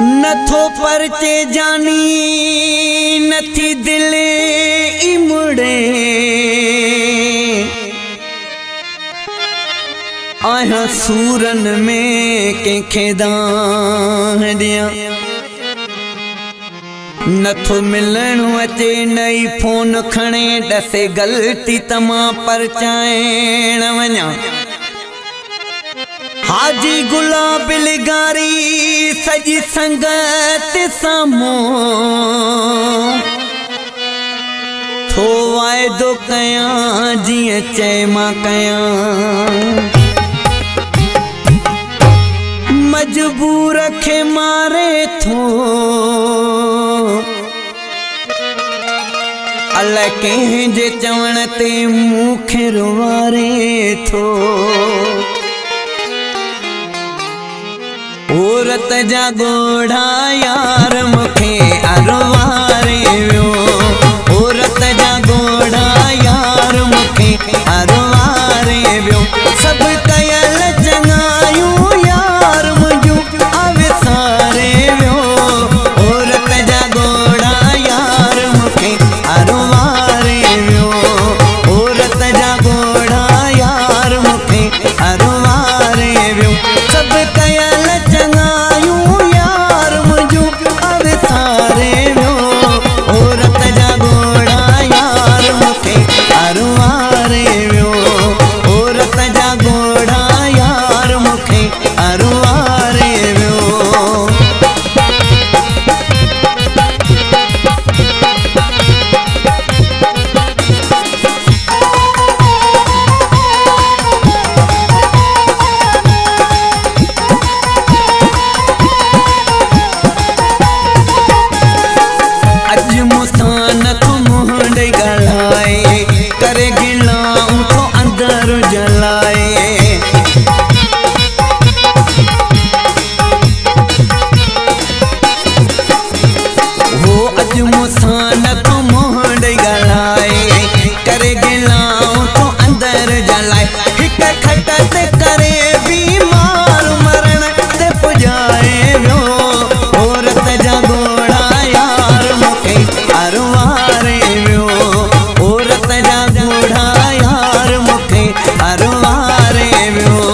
नथो परचे जानी नथी दिल इमुड़े आया सूरन में कंहिंखे दान ॾियां नथो मिलण अचे नई फोन खणे ॾसे ग़लती तमा परचाइण वञा हाजी गुलाब लिगारी सजी संगत साम्हूं थो वाइदो कयां जीअं चए मां कयां मजबूर खे मारे थो अलाए कंहिंजे चवण ते मूंखे रुवारे थो औरत जा गोढ़ा यार मूंखे अरवारे वियो औरत जा गोढ़ा यार मूंखे अरवारे वियो सभु कयल चङायूं यार मुंहिंजूं अविसारे वियो औरत जा गोढ़ा यार मूंखे अरवारे वियो औरत जा गोढ़ा यार मूंखे अरवारे वियो सभु कयल चङायूं यार मुंहिंजूं अविसारे वियो औरत जा गोढ़ा यार मूंखे अरवारे वियो औरत जा गोढ़ा यार मूंखे अरवारे वियो करे गिलाऊं तो अंदर जलाए वो अज मुसान को मोहन गलाए करे गिलाऊं तो अंदर जलाए हिक खटत करे बीमार मरण ते पुजाए वियो औरत जा गोढ़ा यार मूंखे अरवारे वियो औरत जा गोढ़ा यार मूंखे अरवारे वियो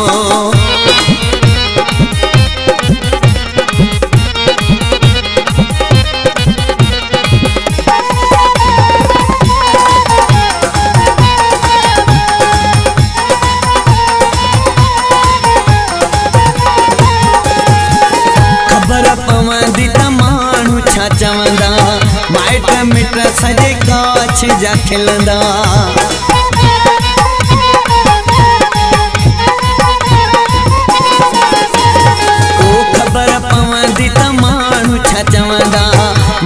खबर पवंदी त माण्हू छा चवंदा माइट मिट सॼे काछ जा खिलंदा खबर पवंदी त माण्हू छा चवंदा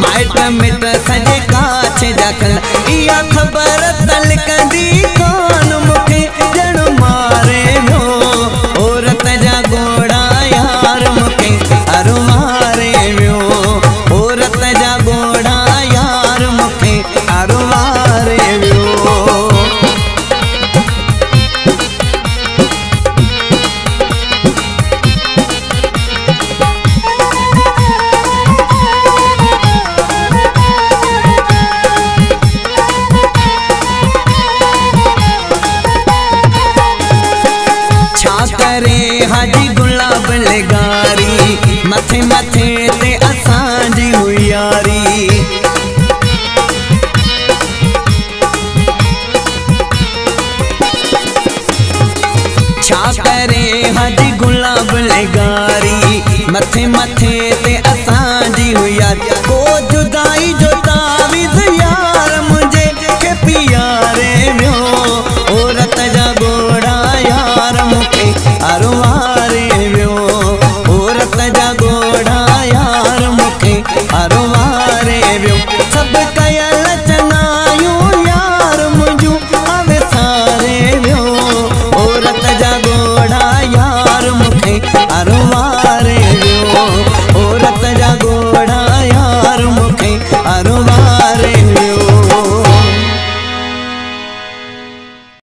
माइट मिट सॼे काछ जा खिलंदा इहा ख़बर तलकंदी कोन मूंखे ॼण मारे वियो औरत जा गोढ़ा यार मूंखे अरवारे वियो औरत जा गोढ़ा यार मूंखे अरवारे वियो छा करे हाजी गुलाब लिगारी मथे मथे